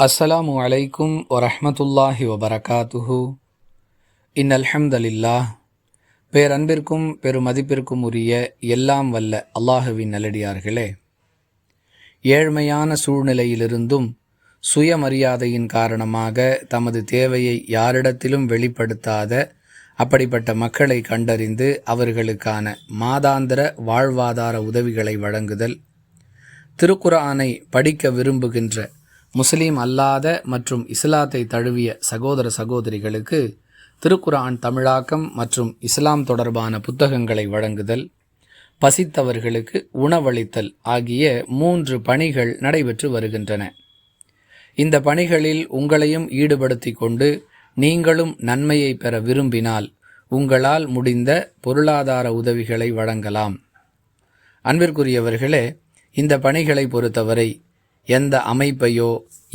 அஸ்ஸலாமு அலைக்கும் வரஹ்மத்துல்லாஹி வபரகாத்துஹு. இன்னல்ஹம்துலில்லாஹ். பேரன்பிற்கும் பெருமதிப்பிற்கும் உரிய எல்லாம் வல்ல அல்லாஹுவின் நல்லடியார்களே, ஏழ்மையான சூழ்நிலையிலிருந்தும் சுயமரியாதையின் காரணமாக தமது தேவையை யாரிடத்திலும் வெளிப்படுத்தாத அப்படிப்பட்ட மக்களை கண்டறிந்து அவர்களுக்கான மாதாந்திர வாழ்வாதார உதவிகளை வழங்குதல், திருக்குர்ஆனை படிக்க விரும்புகின்ற முஸ்லீம் அல்லாத மற்றும் இஸ்லாத்தை தழுவிய சகோதர சகோதரிகளுக்கு திருக்குர்ஆன் தமிழாக்கம் மற்றும் இஸ்லாம் தொடர்பான புத்தகங்களை வழங்குதல், பசித்தவர்களுக்கு உணவளித்தல் ஆகிய 3 பணிகள் நடைபெற்று வருகின்றன. இந்த பணிகளில் உங்களையும் ஈடுபடுத்தி கொண்டு நீங்களும் நன்மையை பெற விரும்பினால் உங்களால் முடிந்த பொருளாதார உதவிகளை வழங்கலாம். அன்பிற்குரியவர்களே, இந்த பணிகளை பொறுத்தவரை எந்த அமைப்பையோ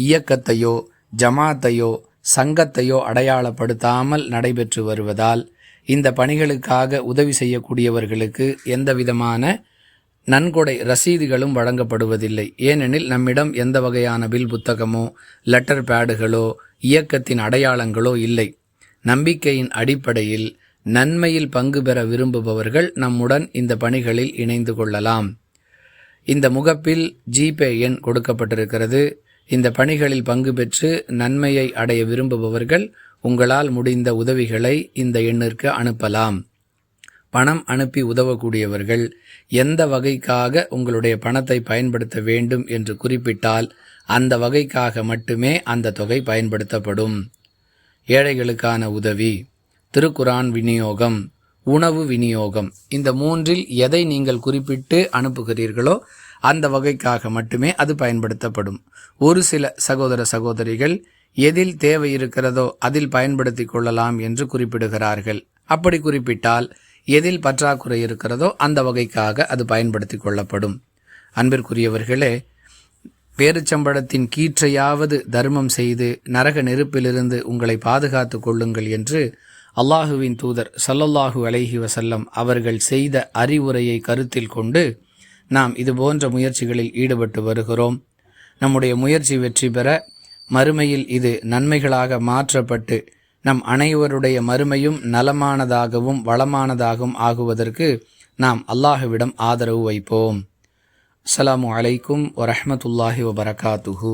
இயக்கத்தையோ ஜமாத்தையோ சங்கத்தையோ அடையாளப்படுத்தாமல் நடைபெற்று வருவதால் இந்த பணிகளுக்காக உதவி செய்யக்கூடியவர்களுக்கு எந்தவிதமான நன்கொடை ரசீதுகளும் வழங்கப்படுவதில்லை. ஏனெனில் நம்மிடம் எந்த வகையான பில் புத்தகமோ லெட்டர் பேடுகளோ இயக்கத்தின் அடையாளங்களோ இல்லை. நம்பிக்கையின் அடிப்படையில் நன்மையில் பங்கு பெற விரும்புபவர்கள் நம்முடன் இந்த பணிகளில் இணைந்து கொள்ளலாம். இந்த முகப்பில் ஜிபே எண் கொடுக்கப்பட்டிருக்கிறது. இந்த பணிகளில் பங்கு பெற்று நன்மையை அடைய விரும்புபவர்கள் உங்களால் முடிந்த உதவிகளை இந்த எண்ணிற்கு அனுப்பலாம். பணம் அனுப்பி உதவக்கூடியவர்கள் எந்த வகைக்காக உங்களுடைய பணத்தை பயன்படுத்த வேண்டும் என்று குறிப்பிட்டால் அந்த வகைக்காக மட்டுமே அந்த தொகை பயன்படுத்தப்படும். ஏழைகளுக்கான உதவி, திருக்குர்ஆன் விநியோகம், உணவு விநியோகம், இந்த 3இல் எதை நீங்கள் குறிப்பிட்டு அனுப்புகிறீர்களோ அந்த வகைக்காக மட்டுமே அது பயன்படுத்தப்படும். ஒரு சில சகோதர சகோதரிகள் எதில் தேவை இருக்கிறதோ அதில் பயன்படுத்தி கொள்ளலாம் என்று குறிப்பிடுகிறார்கள். அப்படி குறிப்பிட்டால் எதில் பற்றாக்குறை இருக்கிறதோ அந்த வகைக்காக அது பயன்படுத்தி கொள்ளப்படும். அன்பிற்குரியவர்களே, பேருச்சம்பழத்தின் கீற்றையாவது தர்மம் செய்து நரக நெருப்பிலிருந்து உங்களை பாதுகாத்து கொள்ளுங்கள் என்று அல்லாஹுவின் தூதர் ஸல்லல்லாஹு அலைஹி வஸல்லம் அவர்கள் செய்த அறிவுரையை கருத்தில் கொண்டு நாம் இதுபோன்ற முயற்சிகளில் ஈடுபட்டு வருகிறோம். நம்முடைய முயற்சி வெற்றி பெற மறுமையில் இது நன்மைகளாக மாற்றப்பட்டு நம் அனைவருடைய மறுமையும் நலமானதாகவும் வளமானதாகவும் ஆகுவதற்கு நாம் அல்லாஹுவிடம் ஆதரவு வைப்போம். அஸ்ஸலாமு அலைக்கும் வரஹ்மத்துல்லாஹி வபரகாத்துஹு.